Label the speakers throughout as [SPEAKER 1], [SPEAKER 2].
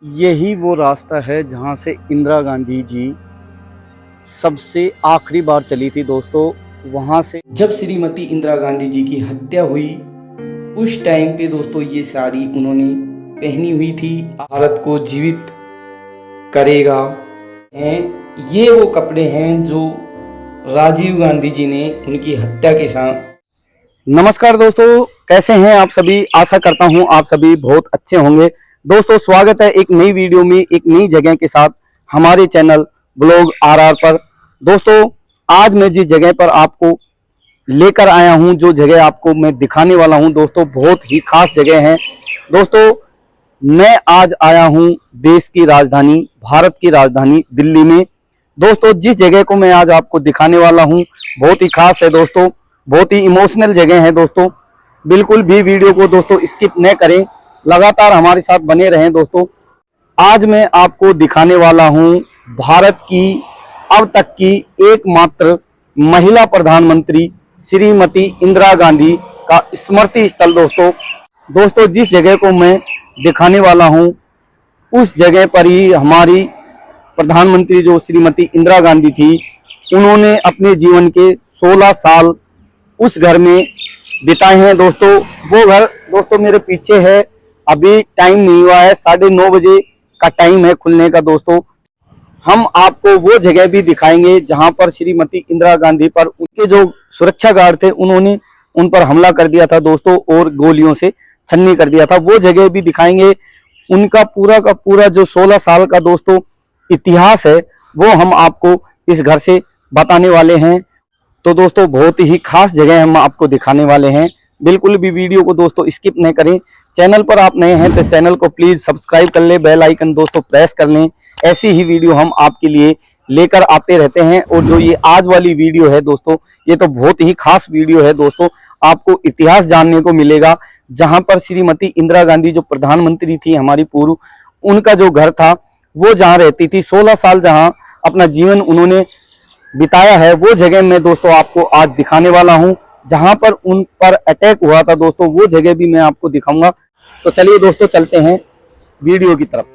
[SPEAKER 1] यही वो रास्ता है जहाँ से इंदिरा गांधी जी सबसे आखिरी बार चली थी दोस्तों। वहाँ से
[SPEAKER 2] जब श्रीमती इंदिरा गांधी जी की हत्या हुई उस टाइम पे दोस्तों ये साड़ी उन्होंने पहनी हुई थी। भारत को जीवित करेगा हैं, ये वो कपड़े हैं जो राजीव गांधी जी ने उनकी हत्या के साथ।
[SPEAKER 1] नमस्कार दोस्तों, कैसे हैं आप सभी। आशा करता हूं आप सभी बहुत अच्छे होंगे। दोस्तों स्वागत है एक नई वीडियो में, एक नई जगह के साथ हमारे चैनल ब्लॉग आरआर पर। दोस्तों आज मैं जिस जगह पर आपको लेकर आया हूं, जो जगह आपको मैं दिखाने वाला हूं दोस्तों, बहुत ही खास जगह है। दोस्तों मैं आज आया हूं देश की राजधानी, भारत की राजधानी दिल्ली में। दोस्तों जिस जगह को मैं आज आपको दिखाने वाला हूं बहुत ही खास है दोस्तों, बहुत ही इमोशनल जगह है दोस्तों। बिल्कुल भी वीडियो को दोस्तों स्किप न करें, लगातार हमारे साथ बने रहें दोस्तों। आज मैं आपको दिखाने वाला हूं भारत की अब तक की एकमात्र महिला प्रधानमंत्री श्रीमती इंदिरा गांधी का स्मृति स्थल दोस्तों। दोस्तों जिस जगह को मैं दिखाने वाला हूं उस जगह पर ही हमारी प्रधानमंत्री जो श्रीमती इंदिरा गांधी थी, उन्होंने अपने जीवन के 16 साल उस घर में बिताए हैं दोस्तों। वो घर दोस्तों मेरे पीछे है, अभी टाइम नहीं हुआ है, 9:30 बजे का टाइम है खुलने का दोस्तों। हम आपको वो जगह भी दिखाएंगे जहां पर श्रीमती इंदिरा गांधी पर उनके जो सुरक्षा गार्ड थे उन्होंने उन पर हमला कर दिया था दोस्तों, और गोलियों से छन्नी कर दिया था। वो जगह भी दिखाएंगे। उनका पूरा का पूरा जो 16 साल का दोस्तों इतिहास है वो हम आपको इस घर से बताने वाले हैं। तो दोस्तों बहुत ही खास जगह हम आपको दिखाने वाले हैं। बिल्कुल भी वीडियो को दोस्तों स्किप नहीं करें। चैनल पर आप नए हैं तो चैनल को प्लीज सब्सक्राइब कर ले, बेल आइकन दोस्तों प्रेस कर लें। ऐसी ही वीडियो हम आपके लिए लेकर आते रहते हैं। और जो ये आज वाली वीडियो है दोस्तों, ये तो बहुत ही खास वीडियो है दोस्तों। आपको इतिहास जानने को मिलेगा जहां पर श्रीमती इंदिरा गांधी जो प्रधानमंत्री थी हमारी पूर्व, उनका जो घर था वो जहां रहती थी, 16 साल जहां अपना जीवन उन्होंने बिताया है, वो जगह मैं दोस्तों आपको आज दिखाने वाला हूं। जहां पर उन पर अटैक हुआ था दोस्तों, वो जगह भी मैं आपको दिखाऊंगा। तो चलिए दोस्तों चलते हैं वीडियो की तरफ।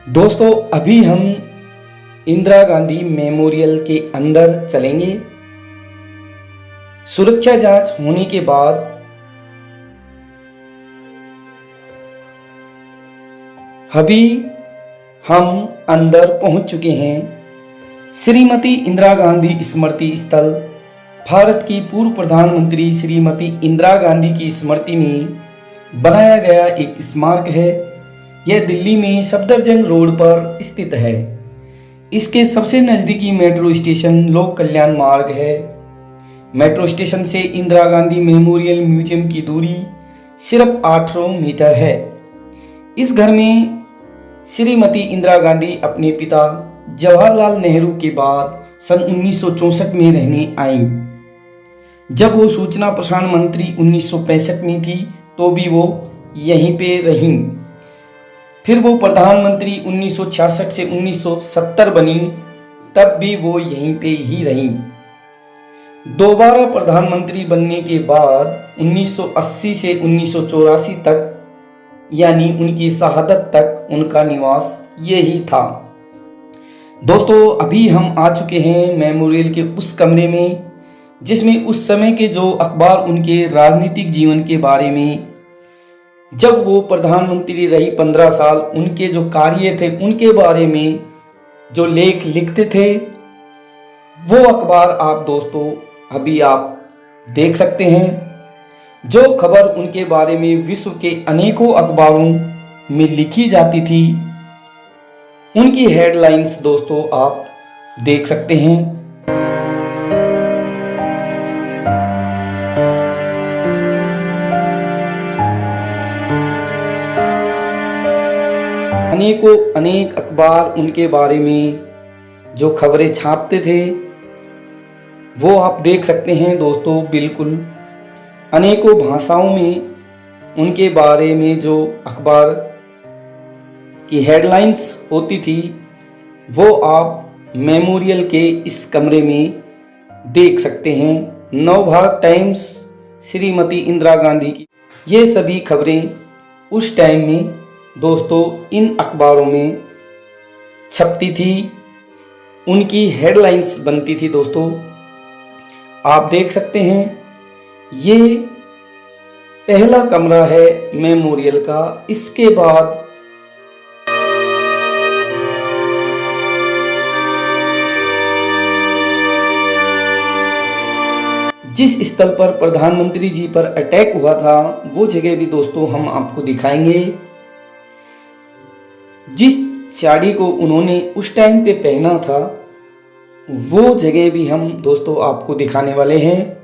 [SPEAKER 2] दोस्तों अभी हम इंदिरा गांधी मेमोरियल के अंदर चलेंगे। सुरक्षा जांच होने के बाद अभी हम अंदर पहुंच चुके हैं। श्रीमती इंदिरा गांधी स्मृति स्थल भारत की पूर्व प्रधानमंत्री श्रीमती इंदिरा गांधी की स्मृति में बनाया गया एक स्मारक है। यह दिल्ली में सफदरजंग रोड पर स्थित है। इसके सबसे नज़दीकी मेट्रो स्टेशन लोक कल्याण मार्ग है। मेट्रो स्टेशन से इंदिरा गांधी मेमोरियल म्यूजियम की दूरी सिर्फ 800 मीटर है। इस घर में श्रीमती इंदिरा गांधी अपने पिता जवाहरलाल नेहरू के बाद सन 1964 में रहने आईं। जब वो सूचना प्रसारण मंत्री 1965 में थी तो भी वो यहीं पे रहीं। फिर वो प्रधानमंत्री 1966 से 1970 बनी, तब भी वो यहीं पे ही रहीं। दोबारा प्रधानमंत्री बनने के बाद 1980 से 1984 तक, यानी उनकी शहादत तक, उनका निवास यही था। दोस्तों अभी हम आ चुके हैं मेमोरियल के उस कमरे में जिसमें उस समय के जो अखबार उनके राजनीतिक जीवन के बारे में, जब वो प्रधानमंत्री रही 15 साल, उनके जो कार्य थे उनके बारे में जो लेख लिखते थे, वो अखबार आप दोस्तों अभी आप देख सकते हैं। जो खबर उनके बारे में विश्व के अनेकों अखबारों में लिखी जाती थी, उनकी हेडलाइंस दोस्तों आप देख सकते हैं। अनेकों अनेक अखबार उनके बारे में जो खबरें छापते थे वो आप देख सकते हैं दोस्तों। बिल्कुल अनेकों भाषाओं में उनके बारे में जो अखबार की हेडलाइंस होती थी वो आप मेमोरियल के इस कमरे में देख सकते हैं। नवभारत टाइम्स, श्रीमती इंदिरा गांधी की ये सभी खबरें उस टाइम में दोस्तों इन अखबारों में छपती थी, उनकी हेडलाइंस बनती थी दोस्तों। आप देख सकते हैं ये पहला कमरा है मेमोरियल का। इसके बाद जिस स्थल पर प्रधानमंत्री जी पर अटैक हुआ था वो जगह भी दोस्तों हम आपको दिखाएंगे। जिस साड़ी को उन्होंने उस टाइम पे पहना था वो जगह भी हम दोस्तों आपको दिखाने वाले हैं।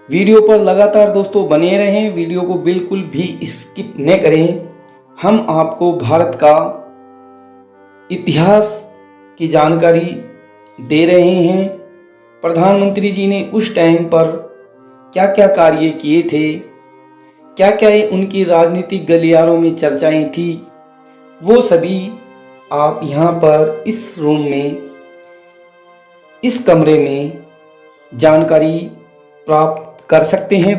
[SPEAKER 2] वीडियो पर लगातार दोस्तों बने रहें, वीडियो को बिल्कुल भी स्किप न करें। हम आपको भारत का इतिहास की जानकारी दे रहे हैं। प्रधानमंत्री जी ने उस टाइम पर क्या क्या कार्य किए थे, क्या क्या उनकी राजनीतिक गलियारों में चर्चाएं थी, वो सभी आप यहाँ पर इस रूम में, इस कमरे में जानकारी प्राप्त कर सकते हैं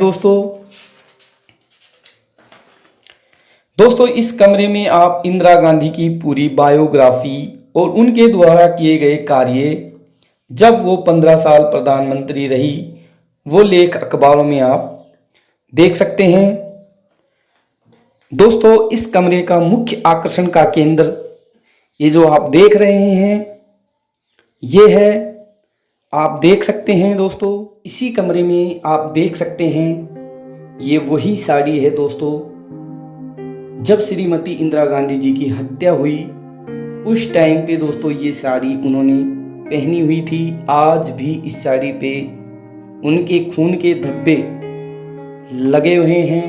[SPEAKER 2] दोस्तों इस कमरे में आप इंदिरा गांधी की पूरी बायोग्राफी और उनके द्वारा किए गए कार्य, जब वो 15 साल प्रधानमंत्री रही, वो लेख अखबारों में आप देख सकते हैं। दोस्तों इस कमरे का मुख्य आकर्षण का केंद्र ये जो आप देख रहे हैं ये है, आप देख सकते हैं दोस्तों। इसी कमरे में आप देख सकते हैं ये वही साड़ी है दोस्तों जब श्रीमती इंदिरा गांधी जी की हत्या हुई उस टाइम पे दोस्तों ये साड़ी उन्होंने पहनी हुई थी। आज भी इस साड़ी पे उनके खून के धब्बे लगे हुए हैं।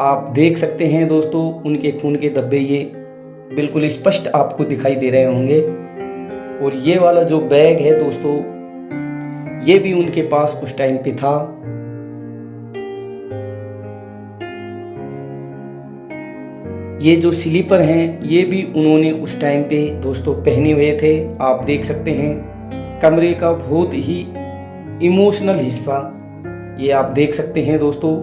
[SPEAKER 2] आप देख सकते हैं दोस्तों उनके खून के धब्बे ये बिल्कुल स्पष्ट आपको दिखाई दे रहे होंगे। और ये वाला जो बैग है दोस्तों ये भी उनके पास उस टाइम पे था। ये जो स्लीपर हैं ये भी उन्होंने उस टाइम पे दोस्तों पहने हुए थे। आप देख सकते हैं कमरे का बहुत ही इमोशनल हिस्सा ये आप देख सकते हैं दोस्तों।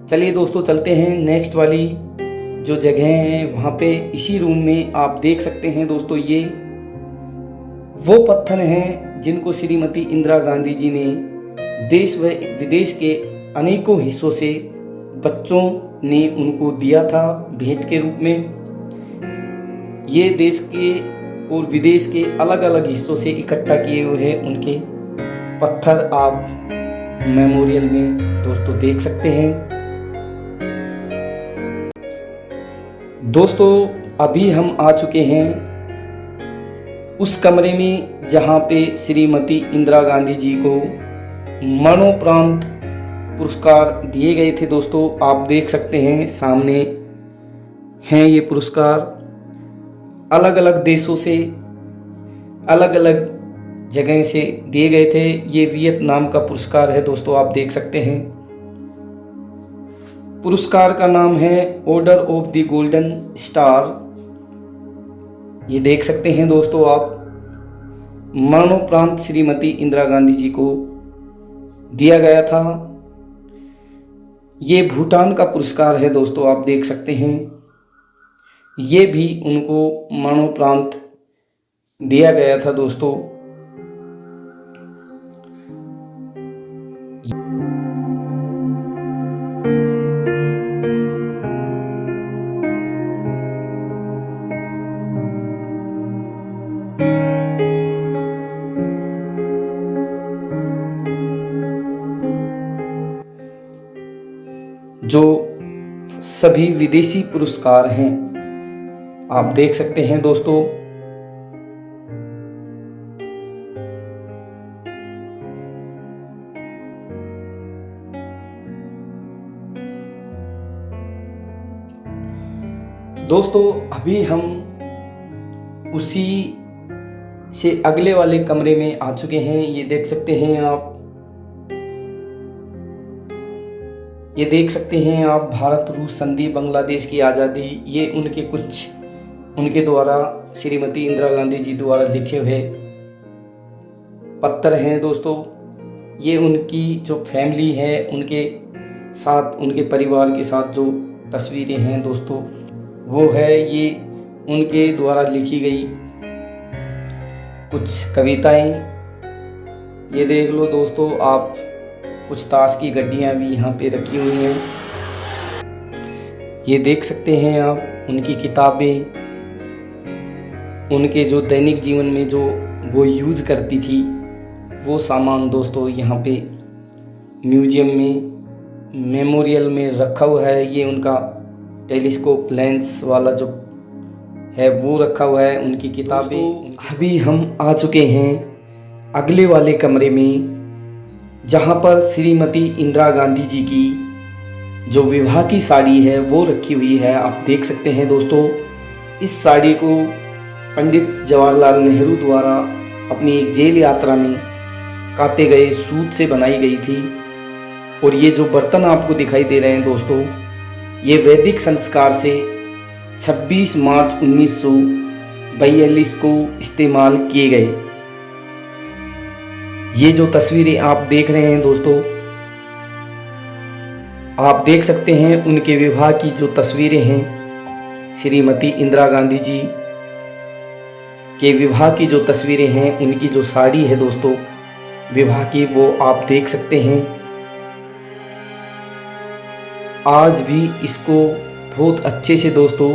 [SPEAKER 2] चलिए दोस्तों चलते हैं नेक्स्ट वाली जो जगह है वहाँ पे। इसी रूम में आप देख सकते हैं दोस्तों ये वो पत्थर हैं जिनको श्रीमती इंदिरा गांधी जी ने देश व विदेश के अनेकों हिस्सों से बच्चों ने उनको दिया था भेंट के रूप में। ये देश के और विदेश के अलग अलग हिस्सों से इकट्ठा किए हुए हैं उनके पत्थर आप मेमोरियल में दोस्तों देख सकते हैं। दोस्तों अभी हम आ चुके हैं उस कमरे में जहां पे श्रीमती इंदिरा गांधी जी को मरणोपरांत पुरस्कार दिए गए थे दोस्तों। आप देख सकते हैं सामने हैं ये पुरस्कार, अलग अलग देशों से अलग अलग जगह से दिए गए थे। ये वियतनाम का पुरस्कार है दोस्तों, आप देख सकते हैं। पुरस्कार का नाम है order of the golden star. ये देख सकते हैं दोस्तों आप, मरणोपरांत श्रीमती इंदिरा गांधी जी को दिया गया था। ये भूटान का पुरस्कार है दोस्तों, आप देख सकते हैं। ये भी उनको मरणोपरांत दिया गया था दोस्तों। जो सभी विदेशी पुरस्कार हैं आप देख सकते हैं दोस्तों। दोस्तों अभी हम उसी से अगले वाले कमरे में आ चुके हैं। ये देख सकते हैं आप, ये देख सकते हैं आप भारत रूस संधि, बांग्लादेश की आज़ादी। ये उनके कुछ उनके द्वारा श्रीमती इंदिरा गांधी जी द्वारा लिखे हुए पत्र हैं दोस्तों। ये उनकी जो फैमिली है उनके साथ, उनके परिवार के साथ जो तस्वीरें हैं दोस्तों, वो है ये उनके द्वारा लिखी गई कुछ कविताएं। ये देख लो दोस्तों आप, कुछ ताश की गड्डियां भी यहाँ पे रखी हुई हैं। ये देख सकते हैं आप उनकी किताबें, उनके जो दैनिक जीवन में जो वो यूज़ करती थी वो सामान दोस्तों यहाँ पे म्यूजियम में, मेमोरियल में रखा हुआ है। ये उनका टेलीस्कोप लेंस वाला जो है वो रखा हुआ है, उनकी किताबें। अभी हम आ चुके हैं अगले वाले कमरे में, जहाँ पर श्रीमती इंदिरा गांधी जी की जो विवाह की साड़ी है वो रखी हुई है। आप देख सकते हैं दोस्तों, इस साड़ी को पंडित जवाहरलाल नेहरू द्वारा अपनी एक जेल यात्रा में काते गए सूत से बनाई गई थी। और ये जो बर्तन आपको दिखाई दे रहे हैं दोस्तों, ये वैदिक संस्कार से 26 मार्च 1942 को इस्तेमाल किए गए। ये जो तस्वीरें आप देख रहे हैं दोस्तों, आप देख सकते हैं उनके विवाह की जो तस्वीरें हैं, श्रीमती इंदिरा गांधी जी के विवाह की जो तस्वीरें हैं, उनकी जो साड़ी है दोस्तों विवाह की, वो आप देख सकते हैं। आज भी इसको बहुत अच्छे से दोस्तों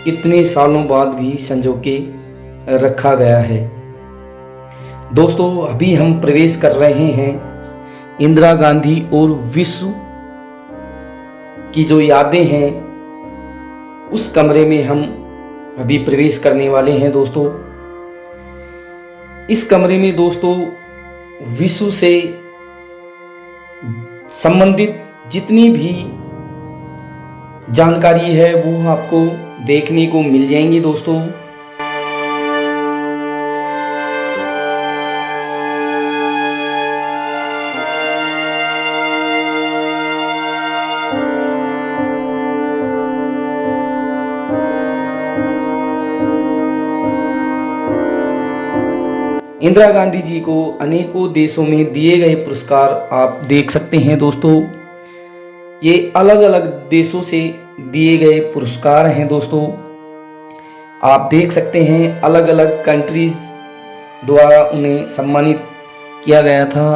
[SPEAKER 2] इतने सालों बाद भी संजो के रखा गया है। दोस्तों अभी हम प्रवेश कर रहे हैं इंदिरा गांधी और विश्व की जो यादें हैं उस कमरे में हम अभी प्रवेश करने वाले हैं दोस्तों। इस कमरे में दोस्तों विश्व से संबंधित जितनी भी जानकारी है वो आपको देखने को मिल जाएंगी दोस्तों। इंदिरा गांधी जी को अनेकों देशों में दिए गए पुरस्कार आप देख सकते हैं दोस्तों। ये अलग अलग देशों से दिए गए पुरस्कार हैं दोस्तों। आप देख सकते हैं अलग अलग कंट्रीज द्वारा उन्हें सम्मानित किया गया था।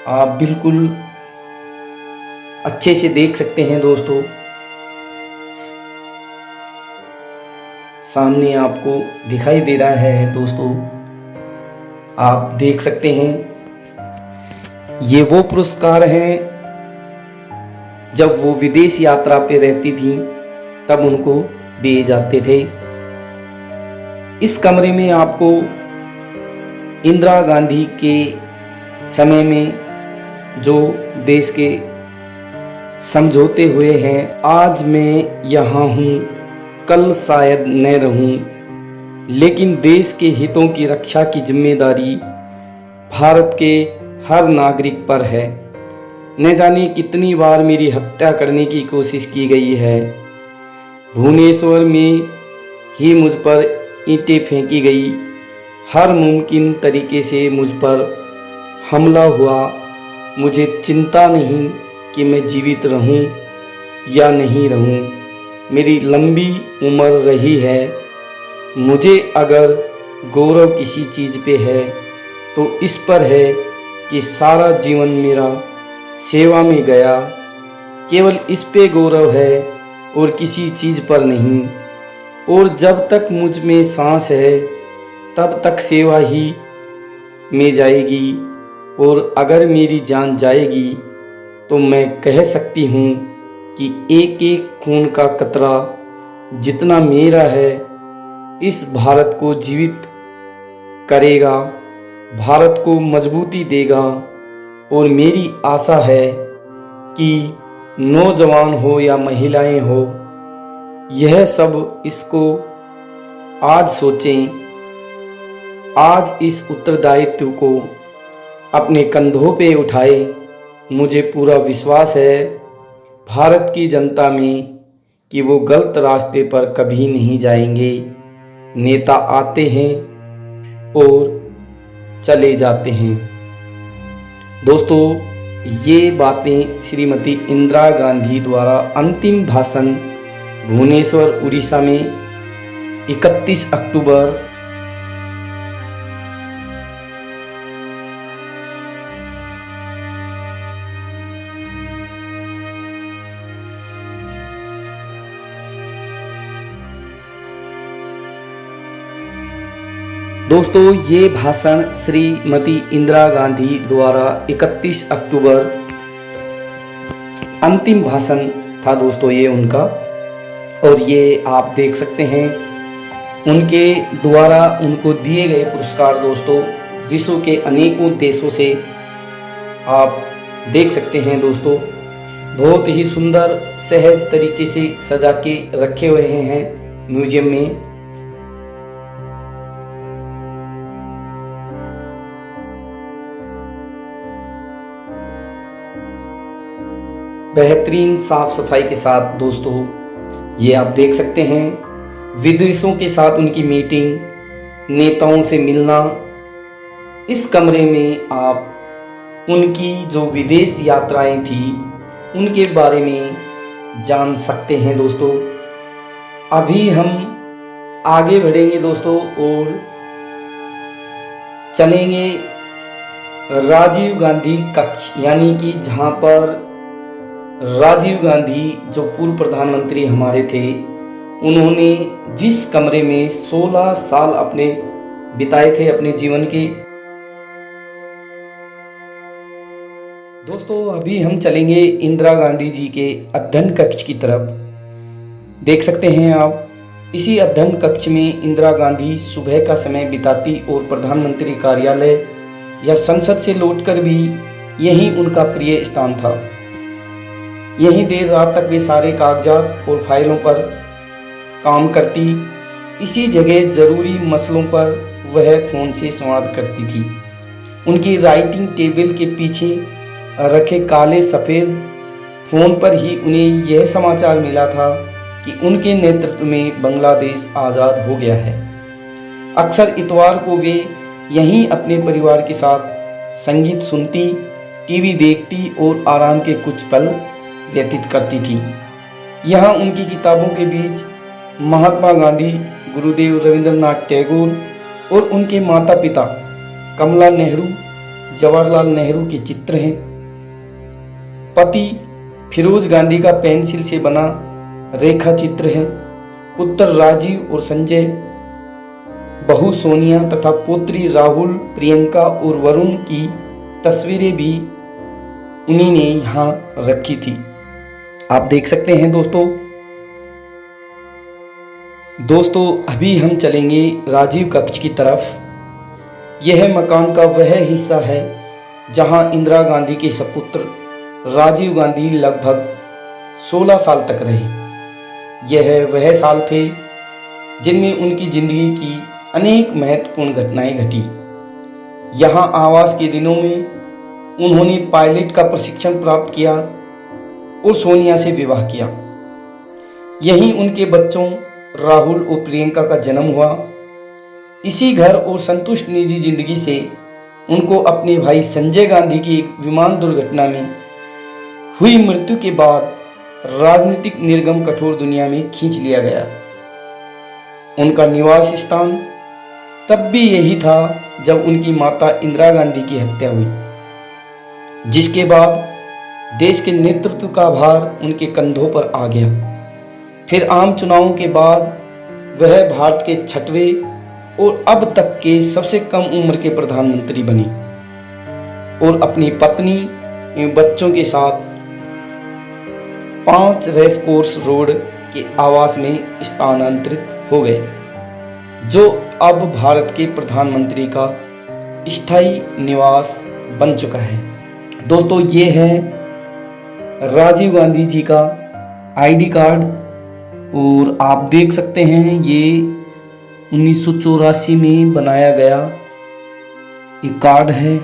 [SPEAKER 2] आप बिल्कुल अच्छे से देख सकते हैं दोस्तों। सामने आपको दिखाई दे रहा है दोस्तों, आप देख सकते हैं ये वो पुरस्कार हैं जब वो विदेश यात्रा पे रहती थी तब उनको दिए जाते थे। इस कमरे में आपको इंदिरा गांधी के समय में जो देश के समझौते हुए हैं, आज मैं यहाँ हूँ कल शायद न रहूँ, लेकिन देश के हितों की रक्षा की जिम्मेदारी भारत के हर नागरिक पर है। न जाने कितनी बार मेरी हत्या करने की कोशिश की गई है। भुवनेश्वर में ही मुझ पर ईंटें फेंकी गई, हर मुमकिन तरीके से मुझ पर हमला हुआ। मुझे चिंता नहीं कि मैं जीवित रहूं या नहीं रहूं। मेरी लंबी उम्र रही है। मुझे अगर गौरव किसी चीज़ पे है तो इस पर है कि सारा जीवन मेरा सेवा में गया। केवल इस पे गौरव है और किसी चीज़ पर नहीं। और जब तक मुझ में सांस है तब तक सेवा ही में जाएगी। और अगर मेरी जान जाएगी तो मैं कह सकती हूँ कि एक एक खून का कतरा जितना मेरा है इस भारत को जीवित करेगा, भारत को मजबूती देगा। और मेरी आशा है कि नौजवान हो या महिलाएं हो, यह सब इसको आज सोचें आज इस उत्तरदायित्व को अपने कंधों पे उठाए। मुझे पूरा विश्वास है भारत की जनता में कि वो गलत रास्ते पर कभी नहीं जाएंगे। नेता आते हैं और चले जाते हैं। दोस्तों, ये बातें श्रीमती इंदिरा गांधी द्वारा अंतिम भाषण भुवनेश्वर उड़ीसा में 31 अक्टूबर दोस्तों, ये भाषण श्रीमती इंदिरा गांधी द्वारा 31 अक्टूबर अंतिम भाषण था दोस्तों ये उनका। और ये आप देख सकते हैं उनके द्वारा उनको दिए गए पुरस्कार दोस्तों विश्व के अनेकों देशों से आप देख सकते हैं दोस्तों। बहुत ही सुंदर सहज तरीके से सजा के रखे हुए हैं म्यूजियम में। बेहतरीन साफ सफाई के साथ दोस्तों ये आप देख सकते हैं विदेशों के साथ उनकी मीटिंग, नेताओं से मिलना। इस कमरे में आप उनकी जो विदेश यात्राएं थी उनके बारे में जान सकते हैं दोस्तों। अभी हम आगे बढ़ेंगे दोस्तों और चलेंगे राजीव गांधी कक्ष, यानी कि जहां पर राजीव गांधी जो पूर्व प्रधानमंत्री हमारे थे, उन्होंने जिस कमरे में 16 साल अपने बिताए थे अपने जीवन के। दोस्तों, अभी हम चलेंगे इंदिरा गांधी जी के अध्ययन कक्ष की तरफ। देख सकते हैं आप, इसी अध्ययन कक्ष में इंदिरा गांधी सुबह का समय बिताती और प्रधानमंत्री कार्यालय या संसद से लौटकर भी यही उनका प्रिय स्थान था। यहीं देर रात तक वे सारे कागजात और फाइलों पर काम करती। इसी जगह जरूरी मसलों पर वह फोन से संवाद करती थी। उनकी राइटिंग टेबल के पीछे रखे काले सफ़ेद फोन पर ही उन्हें यह समाचार मिला था कि उनके नेतृत्व में बांग्लादेश आज़ाद हो गया है। अक्सर इतवार को वे यहीं अपने परिवार के साथ संगीत सुनती, टीवी देखती और आराम के कुछ पल व्यतीत करती थी। यहाँ उनकी किताबों के बीच महात्मा गांधी, गुरुदेव रविंद्रनाथ टैगोर और उनके माता पिता कमला नेहरू, जवाहरलाल नेहरू के चित्र हैं। पति फिरोज गांधी का पेंसिल से बना रेखा चित्र है। पुत्र राजीव और संजय, बहू सोनिया तथा पुत्री राहुल, प्रियंका और वरुण की तस्वीरें भी उन्हीं ने यहाँ रखी थी। आप देख सकते हैं दोस्तों अभी हम चलेंगे राजीव कक्ष की तरफ। यह मकान का वह हिस्सा है जहां इंदिरा गांधी के सपुत्र राजीव गांधी लगभग 16 साल तक रहे। यह वह साल थे जिनमें उनकी जिंदगी की अनेक महत्वपूर्ण घटनाएं घटी। यहाँ आवास के दिनों में उन्होंने पायलट का प्रशिक्षण प्राप्त किया और सोनिया से विवाह किया। यहीं उनके बच्चों राहुल और प्रियंका का जन्म हुआ। इसी घर और संतुष्ट निजी जिंदगी से उनको अपने भाई संजय गांधी की एक विमान दुर्घटना में हुई मृत्यु के बाद राजनीतिक निर्गम कठोर दुनिया में खींच लिया गया। उनका निवास स्थान तब भी यही था जब उनकी माता इंदिरा गांधी की हत्या हुई, जिसके बाद देश के नेतृत्व का भार उनके कंधों पर आ गया। फिर आम चुनावों के बाद वह भारत के 6वें और अब तक के सबसे कम उम्र के प्रधानमंत्री बने और अपनी पत्नी एवं बच्चों के साथ 5 रेस कोर्स रोड के आवास में स्थानांतरित हो गए, जो अब भारत के प्रधानमंत्री का स्थायी निवास बन चुका है। दोस्तों, ये है राजीव गांधी जी का आईडी कार्ड और आप देख सकते हैं ये 1984 में बनाया गया एक कार्ड है।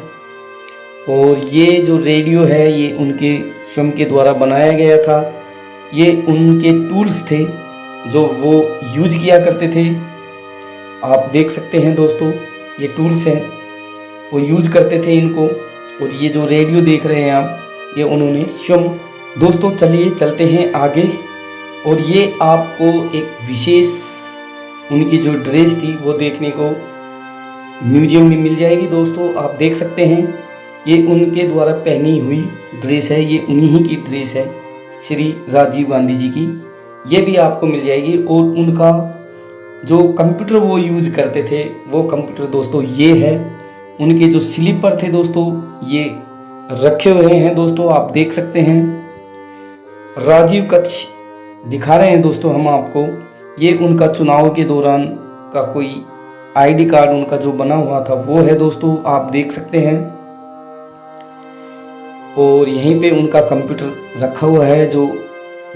[SPEAKER 2] और ये जो रेडियो है ये उनके स्वयं के द्वारा बनाया गया था। ये उनके टूल्स थे जो वो यूज किया करते थे। आप देख सकते हैं दोस्तों, ये टूल्स हैं, वो यूज करते थे इनको। और ये जो रेडियो देख रहे हैं आप, ये उन्होंने स्वयं। दोस्तों चलिए चलते हैं आगे। और ये आपको एक विशेष उनकी जो ड्रेस थी वो देखने को म्यूजियम में मिल जाएगी। दोस्तों आप देख सकते हैं, ये उनके द्वारा पहनी हुई ड्रेस है, ये उन्हीं की ड्रेस है, श्री राजीव गांधी जी की। ये भी आपको मिल जाएगी। और उनका जो कंप्यूटर वो यूज करते थे, वो कंप्यूटर दोस्तों ये है। उनके जो स्लीपर थे दोस्तों, ये रखे हुए हैं दोस्तों, आप देख सकते हैं। राजीव कक्ष दिखा रहे हैं दोस्तों हम आपको। ये उनका चुनाव के दौरान का कोई आईडी कार्ड उनका जो बना हुआ था वो है दोस्तों, आप देख सकते हैं। और यहीं पे उनका कंप्यूटर रखा हुआ है जो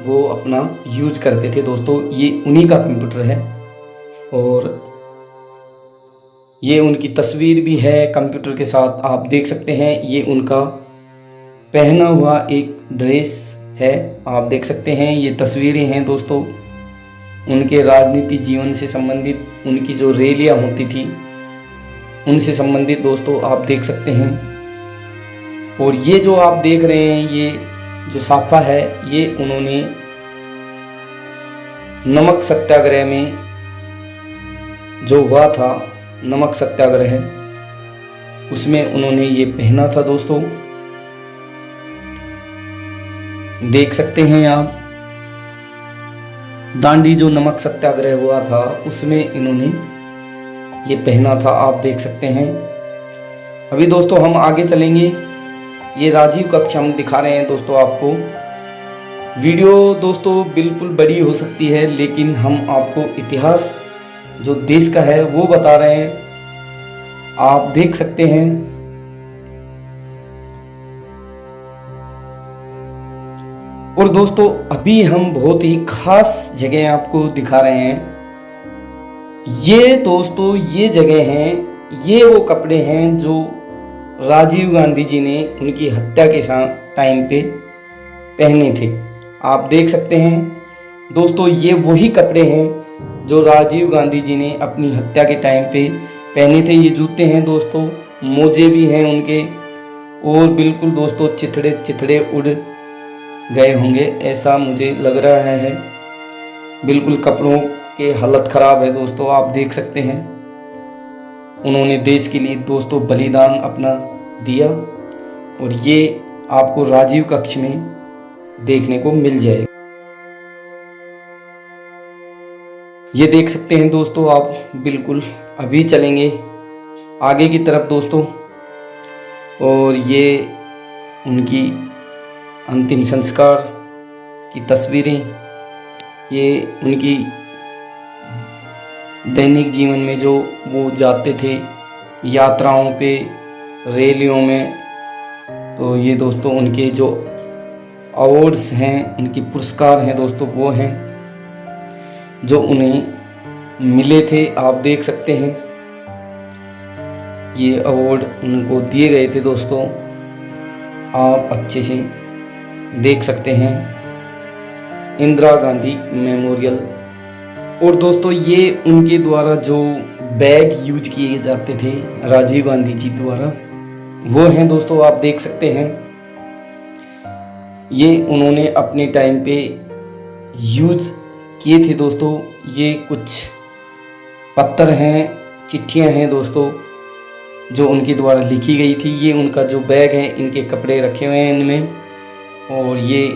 [SPEAKER 2] वो अपना यूज करते थे दोस्तों, ये उन्हीं का कंप्यूटर है। और ये उनकी तस्वीर भी है कंप्यूटर के साथ, आप देख सकते हैं। ये उनका पहना हुआ एक ड्रेस है, आप देख सकते हैं। ये तस्वीरें हैं दोस्तों उनके राजनीति जीवन से संबंधित, उनकी जो रैलियां होती थी उनसे संबंधित दोस्तों, आप देख सकते हैं। और ये जो आप देख रहे हैं, ये जो साफा है, ये उन्होंने नमक सत्याग्रह में जो हुआ था, नमक सत्याग्रह, उसमें उन्होंने ये पहना था दोस्तों, देख सकते हैं आप। दांडी जो नमक सत्याग्रह हुआ था उसमें इन्होंने ये पहना था, आप देख सकते हैं। अभी दोस्तों हम आगे चलेंगे। ये राजीव कक्ष हम दिखा रहे हैं दोस्तों आपको। वीडियो दोस्तों बिल्कुल बड़ी हो सकती है, लेकिन हम आपको इतिहास जो देश का है वो बता रहे हैं, आप देख सकते हैं। और दोस्तों अभी हम बहुत ही खास जगह आपको दिखा रहे हैं। ये दोस्तों ये जगह हैं, ये वो कपड़े हैं जो राजीव गांधी जी ने उनकी हत्या के टाइम पे पहने थे, आप देख सकते हैं दोस्तों। ये वही कपड़े हैं जो राजीव गांधी जी ने अपनी हत्या के टाइम पे पहने थे। ये जूते हैं दोस्तों, मोजे भी हैं उनके। और बिल्कुल दोस्तों चिथड़े चिथड़े उड़ गए होंगे ऐसा मुझे लग रहा है। बिल्कुल कपड़ों के हालत ख़राब है दोस्तों, आप देख सकते हैं। उन्होंने देश के लिए दोस्तों बलिदान अपना दिया। और ये आपको राजीव कक्ष में देखने को मिल जाएगा। ये देख सकते हैं दोस्तों आप। बिल्कुल अभी चलेंगे आगे की तरफ दोस्तों। और ये उनकी अंतिम संस्कार की तस्वीरें, ये उनकी दैनिक जीवन में जो वो जाते थे यात्राओं पे, रैलियों में। तो ये दोस्तों उनके जो अवार्ड्स हैं, उनके पुरस्कार हैं दोस्तों, वो हैं जो उन्हें मिले थे, आप देख सकते हैं। ये अवार्ड उनको दिए गए थे दोस्तों, आप अच्छे से देख सकते हैं। इंदिरा गांधी मेमोरियल। और दोस्तों ये उनके द्वारा जो बैग यूज किए जाते थे राजीव गांधी जी द्वारा, वो हैं दोस्तों, आप देख सकते हैं। ये उन्होंने अपने टाइम पे यूज किए थे दोस्तों। ये कुछ पत्थर हैं, चिट्ठियां हैं दोस्तों जो उनके द्वारा लिखी गई थी। ये उनका जो बैग है, इनके कपड़े रखे हुए हैं इनमें। और ये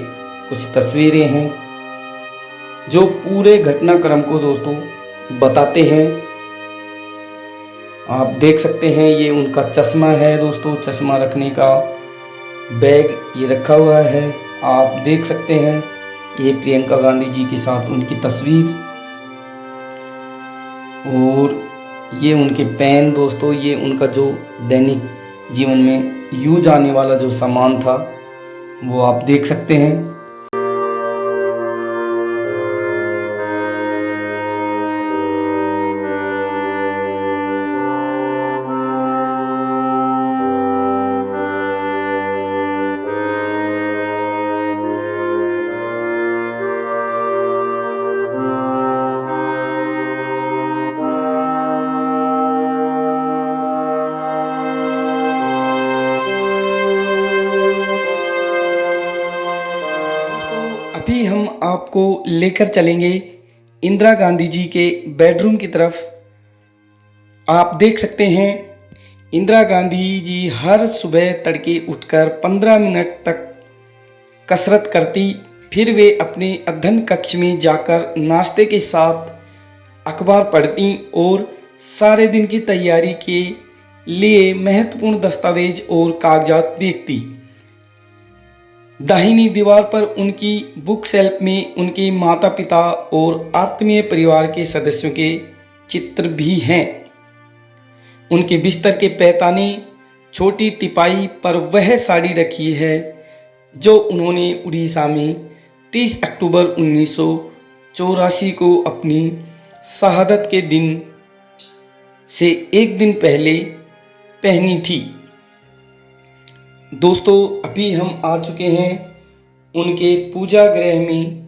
[SPEAKER 2] कुछ तस्वीरें हैं जो पूरे घटनाक्रम को दोस्तों बताते हैं, आप देख सकते हैं। ये उनका चश्मा है दोस्तों, चश्मा रखने का बैग ये रखा हुआ है, आप देख सकते हैं। ये प्रियंका गांधी जी के साथ उनकी तस्वीर। और ये उनके पेन दोस्तों, ये उनका जो दैनिक जीवन में यूज आने वाला जो सामान था वो आप देख सकते हैं। आपको लेकर चलेंगे इंदिरा गांधी जी के बेडरूम की तरफ। आप देख सकते हैं इंदिरा गांधी जी हर सुबह तड़के उठकर 15 मिनट तक कसरत करती, फिर वे अपने अध्ययन कक्ष में जाकर नाश्ते के साथ अखबार पढ़ती और सारे दिन की तैयारी के लिए महत्वपूर्ण दस्तावेज और कागजात देखती। दाहिनी दीवार पर उनकी बुक शेल्फ में उनके माता पिता और आत्मीय परिवार के सदस्यों के चित्र भी हैं। उनके बिस्तर के पैताने छोटी तिपाई पर वह साड़ी रखी है जो उन्होंने उड़ीसा में 30 अक्टूबर 1984 को अपनी शहादत के दिन से एक दिन पहले पहनी थी। दोस्तों, अभी हम आ चुके हैं उनके पूजा गृह में।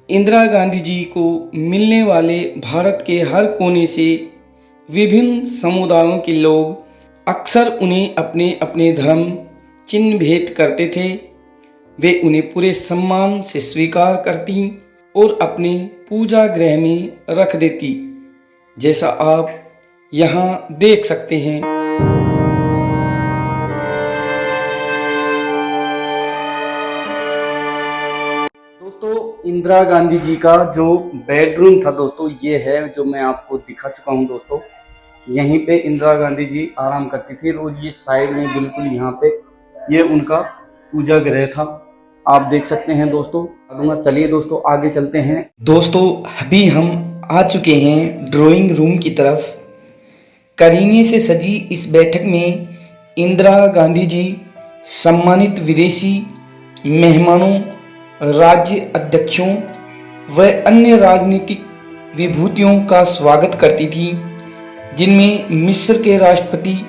[SPEAKER 2] इंदिरा गांधी जी को मिलने वाले भारत के हर कोने से विभिन्न समुदायों के लोग अक्सर उन्हें अपने अपने धर्म चिन्ह भेंट करते थे। वे उन्हें पूरे सम्मान से स्वीकार करती और अपने पूजा गृह में रख देती, जैसा आप यहाँ देख सकते हैं।
[SPEAKER 1] दोस्तों, इंदिरा गांधी जी का जो बेडरूम था दोस्तों, ये है जो मैं आपको दिखा चुका हूँ दोस्तों। यहीं पे इंदिरा गांधी जी आराम करती थी और ये साइड में बिल्कुल यहाँ पे ये उनका पूजा गृह था। आप देख सकते हैं दोस्तों। चलिए दोस्तों आगे चलते हैं।
[SPEAKER 2] दोस्तों, अभी हम आ चुके हैं ड्राइंग रूम की तरफ। करीने से सजी इस बैठक में इंदिरा गांधी जी सम्मानित विदेशी मेहमानों, राज्य अध्यक्षों व अन्य राजनीतिक विभूतियों का स्वागत करती थी, जिनमें मिस्र के राष्ट्रपति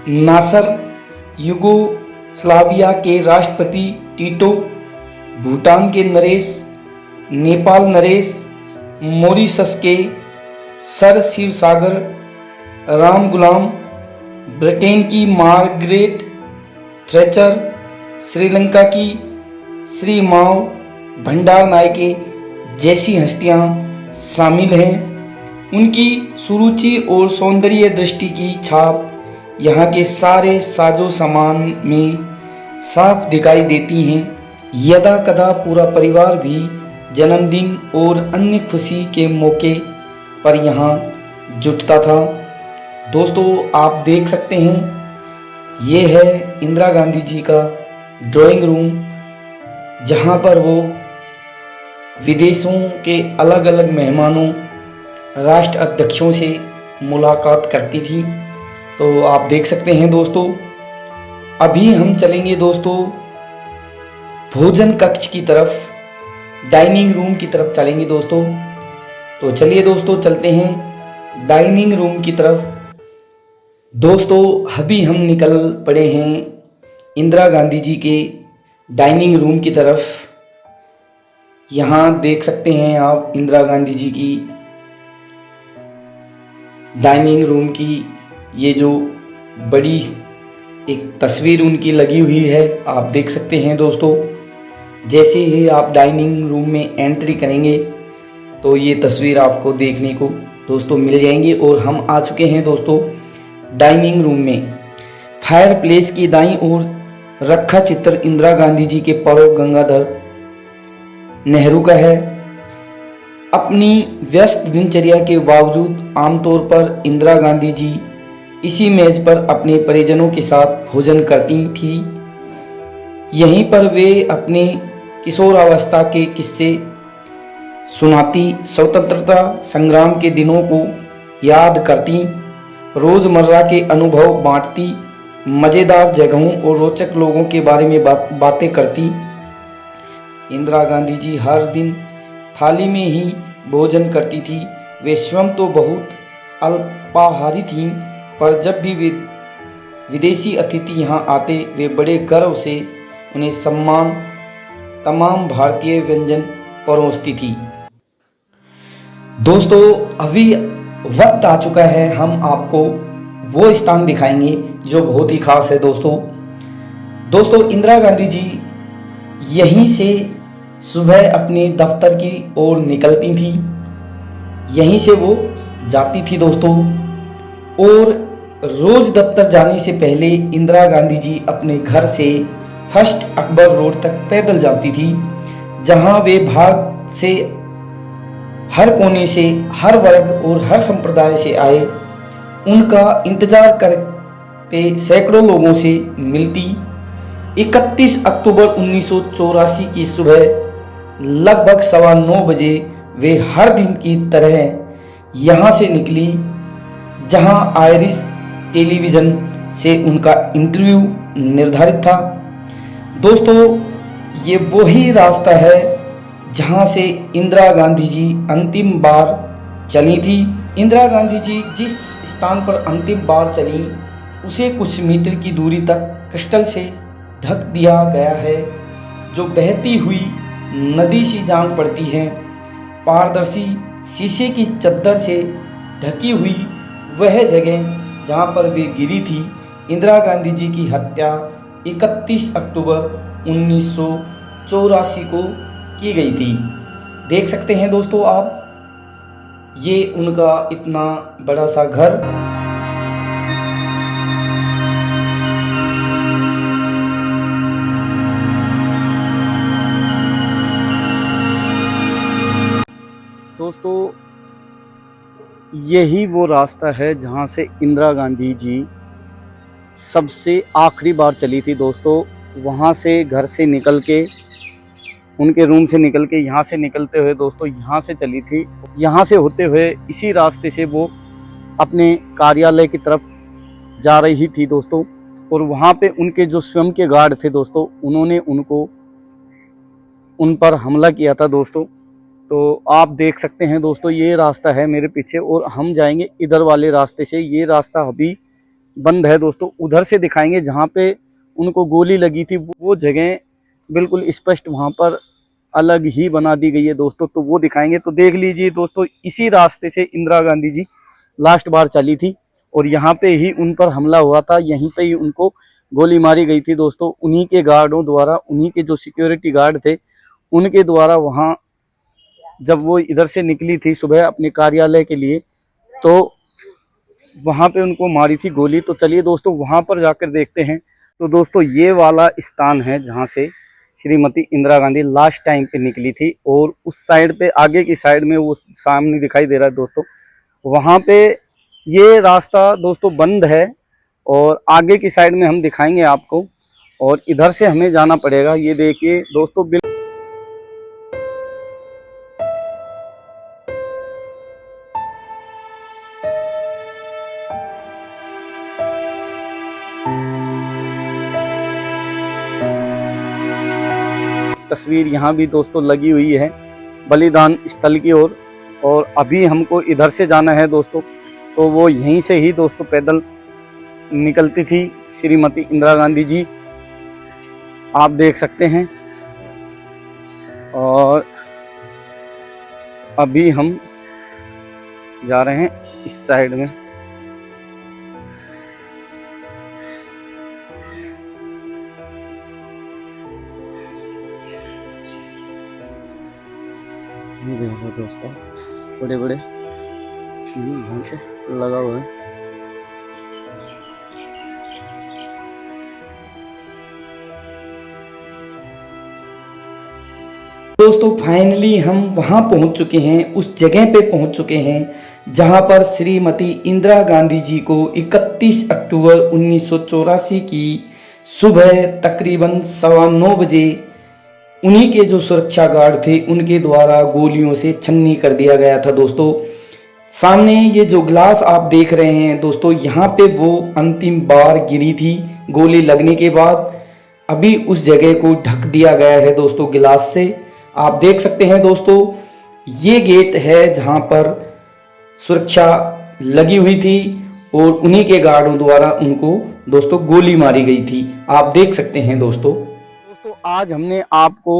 [SPEAKER 2] नासर, युगोस्लाविया के राष्ट्रपति टीटो, भूटान के नरेश, नेपाल नरेश, मॉरिशस के सर शिवसागर राम गुलाम, ब्रिटेन की मार्गरेट थ्रेचर, श्रीलंका की श्री माव भंडार नायके जैसी हस्तियां शामिल हैं। उनकी सुरुचि और सौंदर्य दृष्टि की छाप यहाँ के सारे साजो सामान में साफ दिखाई देती हैं। यदा कदा पूरा परिवार भी जन्मदिन और अन्य खुशी के मौके पर यहाँ जुटता था। दोस्तों, आप देख सकते हैं ये है इंदिरा गांधी जी का ड्राइंग रूम, जहाँ पर वो विदेशों के अलग अलग मेहमानों, राष्ट्र अध्यक्षों से मुलाकात करती थी। तो आप देख सकते हैं दोस्तों। अभी हम चलेंगे दोस्तों भोजन कक्ष की तरफ, डाइनिंग रूम की तरफ चलेंगे दोस्तों। तो चलिए दोस्तों चलते हैं डाइनिंग रूम की तरफ। दोस्तों, अभी हम निकल पड़े हैं इंदिरा गांधी जी के डाइनिंग रूम की तरफ। यहाँ देख सकते हैं आप इंदिरा गांधी जी की डाइनिंग रूम की ये जो बड़ी एक तस्वीर उनकी लगी हुई है, आप देख सकते हैं दोस्तों। जैसे ही आप डाइनिंग रूम में एंट्री करेंगे तो ये तस्वीर आपको देखने को दोस्तों मिल जाएंगी। और हम आ चुके हैं दोस्तों डाइनिंग रूम में। फायर प्लेस की दाईं ओर रखा चित्र इंदिरा गांधी जी के पड़ोस गंगाधर नेहरू का है। अपनी व्यस्त दिनचर्या के बावजूद आमतौर पर इंदिरा गांधी जी इसी मेज पर अपने परिजनों के साथ भोजन करती थी। यहीं पर वे अपने किशोरावस्था के किस्से सुनाती, स्वतंत्रता संग्राम के दिनों को याद करती, रोजमर्रा के अनुभव बांटती, मज़ेदार जगहों और रोचक लोगों के बारे में बातें करती। इंदिरा गांधी जी हर दिन थाली में ही भोजन करती थी। वे स्वयं तो बहुत अल्पाहारी थीं, पर जब भी विदेशी अतिथि यहाँ आते वे बड़े गर्व से उन्हें सम्मान तमाम भारतीय व्यंजन परोसती थी। दोस्तों, अभी वक्त आ चुका है, हम आपको वो स्थान दिखाएंगे जो बहुत ही खास है दोस्तों। इंदिरा गांधी जी यहीं से सुबह अपने दफ्तर की ओर निकलती थी, यहीं से वो जाती थी दोस्तों। और रोज दफ्तर जाने से पहले इंदिरा गांधी जी अपने घर से फर्स्ट अकबर रोड तक पैदल जाती थी, जहां वे भारत से हर कोने से, हर वर्ग और हर संप्रदाय से आए उनका इंतजार करते सैकड़ों लोगों से मिलती। 31 अक्टूबर 1984 की सुबह लगभग 9:15 बजे वे हर दिन की तरह यहाँ से निकली, जहाँ आयरिश टेलीविज़न से उनका इंटरव्यू निर्धारित था। दोस्तों, ये वही रास्ता है जहाँ से इंदिरा गांधी जी अंतिम बार चली थी। इंदिरा गांधी जी जिस स्थान पर अंतिम बार चली उसे कुछ मीटर की दूरी तक क्रिस्टल से ढक दिया गया है, जो बहती हुई नदी सी जान पड़ती है। पारदर्शी शीशे की चद्दर से ढकी हुई वह जगह जहाँ पर वे गिरी थी। इंदिरा गांधी जी की हत्या 31 अक्टूबर 1984 को की गई थी। देख सकते हैं दोस्तों आप, ये उनका इतना बड़ा सा घर।
[SPEAKER 1] दोस्तों, यही वो रास्ता है जहाँ से इंदिरा गांधी जी सबसे आखिरी बार चली थी दोस्तों। वहाँ से घर से निकल के, उनके रूम से निकल के, यहाँ से निकलते हुए दोस्तों यहाँ से चली थी। यहाँ से होते हुए इसी रास्ते से वो अपने कार्यालय की तरफ जा रही थी दोस्तों। और वहाँ पे उनके जो स्वयं के गार्ड थे दोस्तों, उन्होंने उन पर हमला किया था दोस्तों। तो आप देख सकते हैं दोस्तों, ये रास्ता है मेरे पीछे और हम जाएंगे इधर वाले रास्ते से। ये रास्ता अभी बंद है दोस्तों। उधर से दिखाएंगे जहाँ पे उनको गोली लगी थी, वो जगह बिल्कुल स्पष्ट वहाँ पर अलग ही बना दी गई है दोस्तों, तो वो दिखाएंगे। तो देख लीजिए दोस्तों, इसी रास्ते से इंदिरा गांधी जी लास्ट बार चली थी और यहाँ पे ही उन पर हमला हुआ था, यहीं पे ही उनको गोली मारी गई थी दोस्तों। उन्हीं के गार्डों द्वारा, उन्हीं के जो सिक्योरिटी गार्ड थे उनके द्वारा वहाँ जब वो इधर से निकली थी सुबह अपने कार्यालय के लिए, तो वहाँ पे उनको मारी थी गोली। तो चलिए दोस्तों वहाँ पर जाकर देखते हैं। तो दोस्तों, ये वाला स्थान है जहाँ से श्रीमती इंदिरा गांधी लास्ट टाइम पे निकली थी। और उस साइड पे, आगे की साइड में वो सामने दिखाई दे रहा है दोस्तों, वहाँ पे ये रास्ता दोस्तों बंद है और आगे की साइड में हम दिखाएंगे आपको। और इधर से हमें जाना पड़ेगा। ये देखिए दोस्तों, तस्वीर यहाँ भी दोस्तों लगी हुई है बलिदान स्थल की ओर। और अभी हमको इधर से जाना है दोस्तों। तो वो यहीं से ही दोस्तों पैदल निकलती थी श्रीमती इंदिरा गांधी जी, आप देख सकते हैं। और अभी हम जा रहे हैं इस साइड में। ये देखो दोस्तों, बड़े बड़े घंटे लगा हुआ है।
[SPEAKER 2] दोस्तों फाइनली हम वहाँ पहुँच चुके हैं, उस जगह पे पहुँच चुके हैं जहाँ पर श्रीमती इंदिरा गांधी जी को 31 अक्टूबर 1984 की सुबह तकरीबन 9:15 बजे उन्हीं के जो सुरक्षा गार्ड थे उनके द्वारा गोलियों से छन्नी कर दिया गया था दोस्तों। सामने ये जो ग्लास आप देख रहे हैं दोस्तों, यहाँ पे वो अंतिम बार गिरी थी गोली लगने के बाद। अभी उस जगह को ढक दिया गया है दोस्तों गिलास से। आप देख सकते हैं दोस्तों, ये गेट है जहाँ पर सुरक्षा लगी हुई थी और उन्हीं के गार्डों द्वारा उनको दोस्तों गोली मारी गई थी। आप देख सकते हैं दोस्तों।
[SPEAKER 1] आज हमने आपको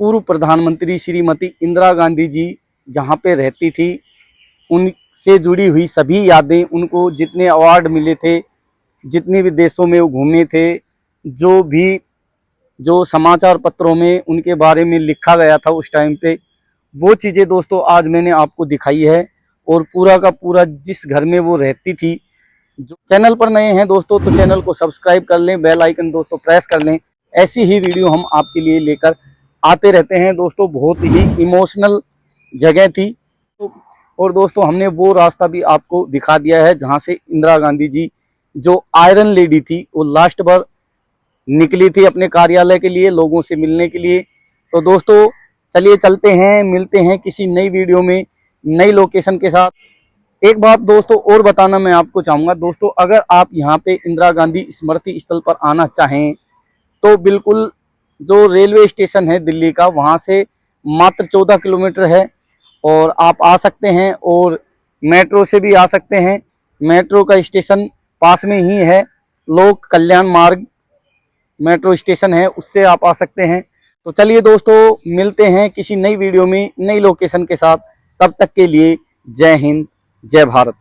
[SPEAKER 1] पूर्व प्रधानमंत्री श्रीमती इंदिरा गांधी जी जहाँ पे रहती थी उनसे जुड़ी हुई सभी यादें, उनको जितने अवार्ड मिले थे, जितने भी देशों में वो घूमे थे, जो भी जो समाचार पत्रों में उनके बारे में लिखा गया था उस टाइम पे, वो चीज़ें दोस्तों आज मैंने आपको दिखाई है। और पूरा का पूरा जिस घर में वो रहती थी। जो चैनल पर नए हैं दोस्तों तो चैनल को सब्सक्राइब कर लें, बेल आइकन दोस्तों प्रेस कर लें। ऐसी ही वीडियो हम आपके लिए लेकर आते रहते हैं दोस्तों। बहुत ही इमोशनल जगह थी। और दोस्तों हमने वो रास्ता भी आपको दिखा दिया है जहां से इंदिरा गांधी जी जो आयरन लेडी थी वो लास्ट बार निकली थी अपने कार्यालय के लिए, लोगों से मिलने के लिए। तो दोस्तों चलिए चलते हैं, मिलते हैं किसी नई वीडियो में नई लोकेशन के साथ। एक बात दोस्तों और बताना मैं आपको चाहूँगा दोस्तों, अगर आप यहाँ पे इंदिरा गांधी स्मृति स्थल पर आना चाहें तो बिल्कुल जो रेलवे स्टेशन है दिल्ली का वहाँ से मात्र 14 किलोमीटर है और आप आ सकते हैं। और मेट्रो से भी आ सकते हैं, मेट्रो का स्टेशन पास में ही है। लोक कल्याण मार्ग मेट्रो स्टेशन है, उससे आप आ सकते हैं। तो चलिए दोस्तों मिलते हैं किसी नई वीडियो में नई लोकेशन के साथ। तब तक के लिए जय हिंद, जय भारत।